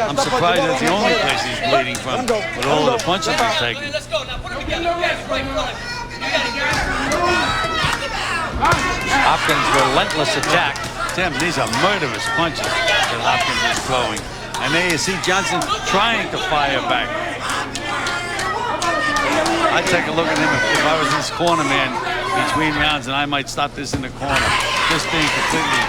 I'm surprised that's the only place he's bleeding from with all of the punches he's taking. Hopkins' relentless attack. Tim, these are murderous punches that Hopkins is throwing. And there you see Johnson trying to fire back. I'd take a look at him if I was his corner man between rounds, and I might stop this in the corner. Just being completely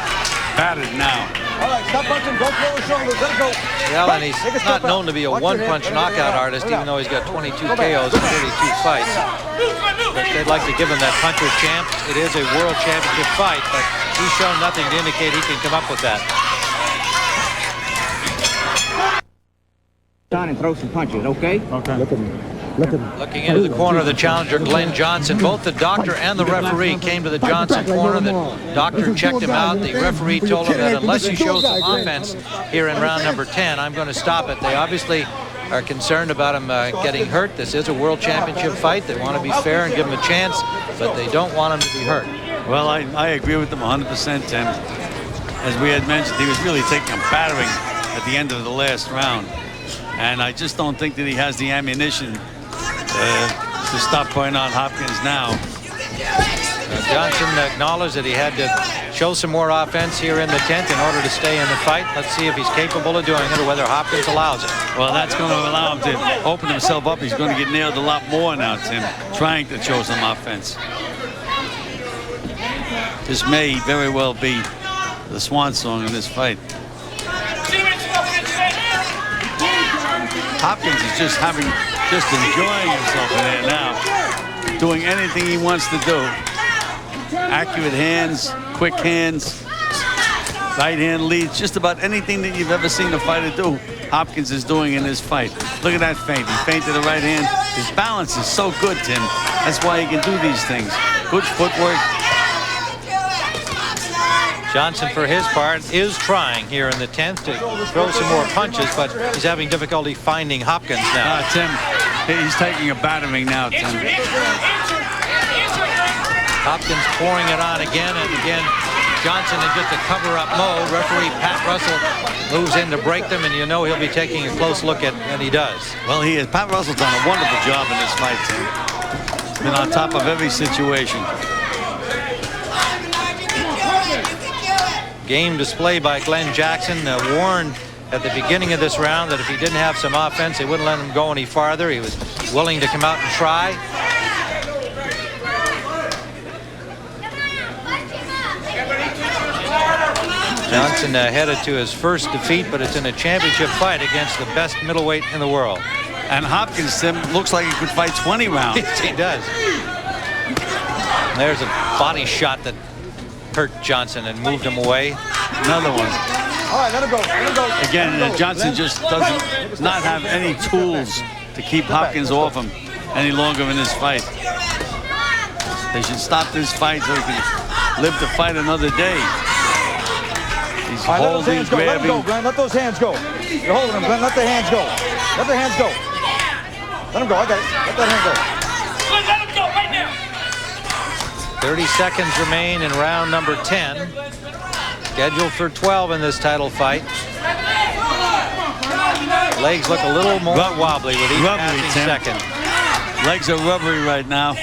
battered now. All right, stop punching, go throw his shoulders, let it go. Well, and he's not known to be a one-punch knockout artist, even though he's got 22 KOs in 32 fights. But they'd like to give him that puncher's champ. It is a world championship fight, but he's shown nothing to indicate he can come up with that. Down and throw some punches, okay? Okay. Looking into the corner of the challenger, Glen Johnson. Both the doctor and the referee came to the Johnson corner. The doctor checked him out. The referee told him that unless he shows some offense here in round number 10, I'm going to stop it. They obviously are concerned about him getting hurt. This is a world championship fight. They want to be fair and give him a chance, but they don't want him to be hurt. Well, I agree with them 100%, Tim. As we had mentioned, he was really taking a battering at the end of the last round. And I just don't think that he has the ammunition to stop putting on Hopkins now. Johnson acknowledged that he had to show some more offense here in the 10th in order to stay in the fight. Let's see if he's capable of doing it or whether Hopkins allows it. Well, that's going to allow him to open himself up. He's going to get nailed a lot more now, Tim, trying to show some offense. This may very well be the swan song in this fight. Hopkins is just enjoying himself in there now, doing anything he wants to do. Accurate hands, quick hands, right hand leads, just about anything that you've ever seen a fighter do, Hopkins is doing in this fight. Look at that feint. He feinted the right hand. His balance is so good, Tim. That's why he can do these things. Good footwork. Johnson, for his part, is trying here in the 10th to throw some more punches, but he's having difficulty finding Hopkins now. Tim, he's taking a battering now, Tim. Hopkins pouring it on again and again. Johnson in just a cover-up mode. Referee Pat Russell moves in to break them, and you know he'll be taking a close look at, and he does. Well, he is. Pat Russell's done a wonderful job in this fight, Tim. Been on top of every situation. Game display by Glen Jackson, warned at the beginning of this round that if he didn't have some offense, they wouldn't let him go any farther. He was willing to come out and try. Johnson headed to his first defeat, but it's in a championship fight against the best middleweight in the world. And Hopkins, Tim, looks like he could fight 20 rounds. Yes, he does. There's a body shot that hurt Johnson and moved him away. Another one. All right, let him go. Let him go. Again, Johnson just does not have any tools to keep Hopkins off him any longer in this fight. They should stop this fight so he can live to fight another day. He's holding, grabbing. Let him go, Glenn. Let those hands go. You're holding him, Glenn. Let the hands go. Let the hands go. Let him go. I got it. Let that hand go. Let him go right now. 30 seconds remain in round number 10. Scheduled for 12 in this title fight. Legs look a little more wobbly with each passing second. Legs are rubbery right now.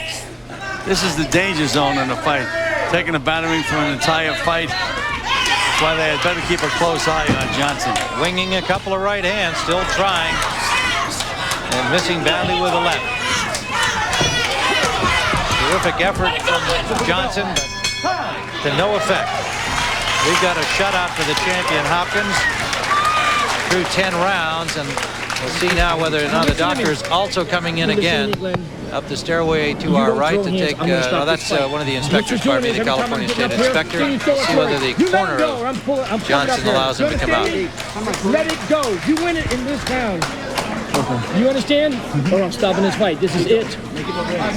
This is the danger zone in the fight. Taking a battering for an entire fight. That's why they had better keep a close eye on Johnson. Winging a couple of right hands, still trying. And missing badly with the left. Terrific effort from Johnson, but to no effect. We've got a shutout for the champion Hopkins through 10 rounds, and we'll see now whether or not the doctor is also coming in again up the stairway to our right to take, no, that's one of the inspectors, pardon me, the California State Inspector. See whether the corner of Johnson allows him to come out. Let it go. You win it in this round. You understand? Oh, I'm stopping this fight. This is it.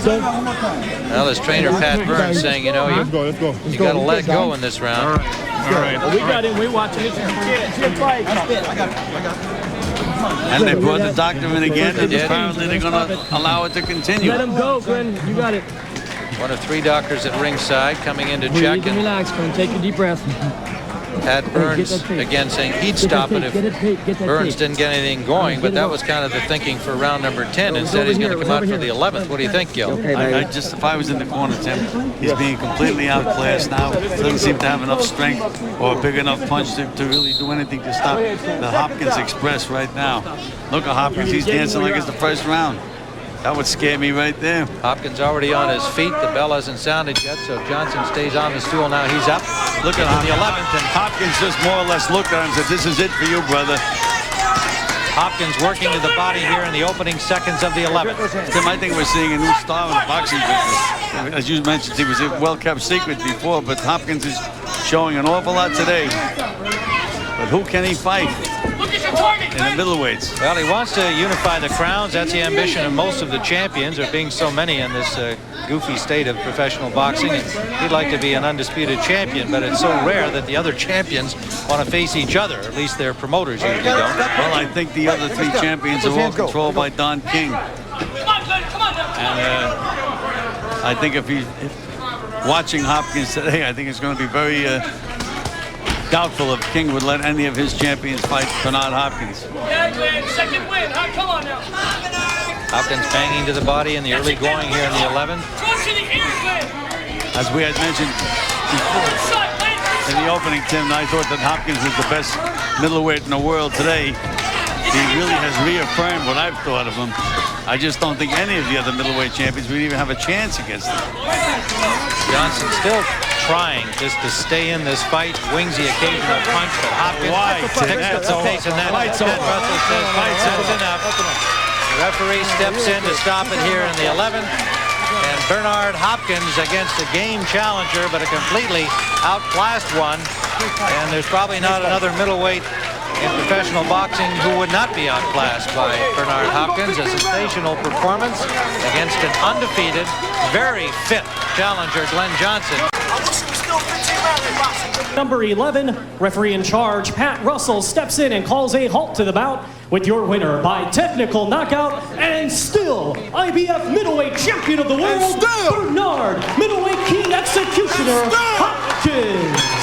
Well, his trainer, Pat Burns, saying, you know, you got to let it go in this round. All right. We got him. We're watching it. Fight. I got it. I got it. And they brought the doctor in again, and apparently they're going to allow it to continue. Let him go, Glenn. You got it. One of 3 doctors at ringside coming in to check. Breathe and relax, Glenn. Take a deep breath. had Burns again saying he'd stop it if Burns didn't get anything going, but that was kind of the thinking for round number 10. Instead, he's going to come out for the 11th. What do you think, Gil? I just, if I was in the corner, Tim, he's being completely outclassed now. Doesn't seem to have enough strength or a big enough punch to really do anything to stop the Hopkins Express right now. Look at Hopkins. He's dancing like it's the first round. That would scare me right there. Hopkins already on his feet. The bell hasn't sounded yet, so Johnson stays on the stool. Now he's up. Look at the 11th. And Hopkins just more or less looked at him and said, this is it for you, brother. Hopkins working to the body here in the opening seconds of the 11th. Tim, I think we're seeing a new style in the boxing business. As you mentioned, he was a well-kept secret before, but Hopkins is showing an awful lot today. But who can he fight in the middleweights? Well, he wants to unify the crowns. That's the ambition of most of the champions, there being so many in this goofy state of professional boxing. And he'd like to be an undisputed champion, but it's so rare that the other champions want to face each other. At least their promoters usually don't. Well, I think the other three champions are all controlled by Don King. And I think if he's watching Hopkins today, I think it's going to be very doubtful if King would let any of his champions fight Bernard Hopkins. Yeah, Glenn, second win, huh? Come on now. Hopkins banging to the body in the early going here in the 11th. As we had mentioned in the opening, Tim, I thought that Hopkins was the best middleweight in the world today. He really has reaffirmed what I've thought of him. I just don't think any of the other middleweight champions would even have a chance against him. Johnson still trying just to stay in this fight, wings the occasional punch, but Hopkins picks up the pace, and Russell says, that's enough. The referee steps in to stop it here in the 11th, and Bernard Hopkins against a game challenger, but a completely outclassed one, and there's probably not another middleweight in professional boxing who would not be outclassed by Bernard Hopkins. A sensational performance against an undefeated, very fit challenger, Glen Johnson. Number 11, referee in charge, Pat Russell, steps in and calls a halt to the bout with your winner by technical knockout and still IBF middleweight champion of the world, Bernard middleweight king executioner Hopkins.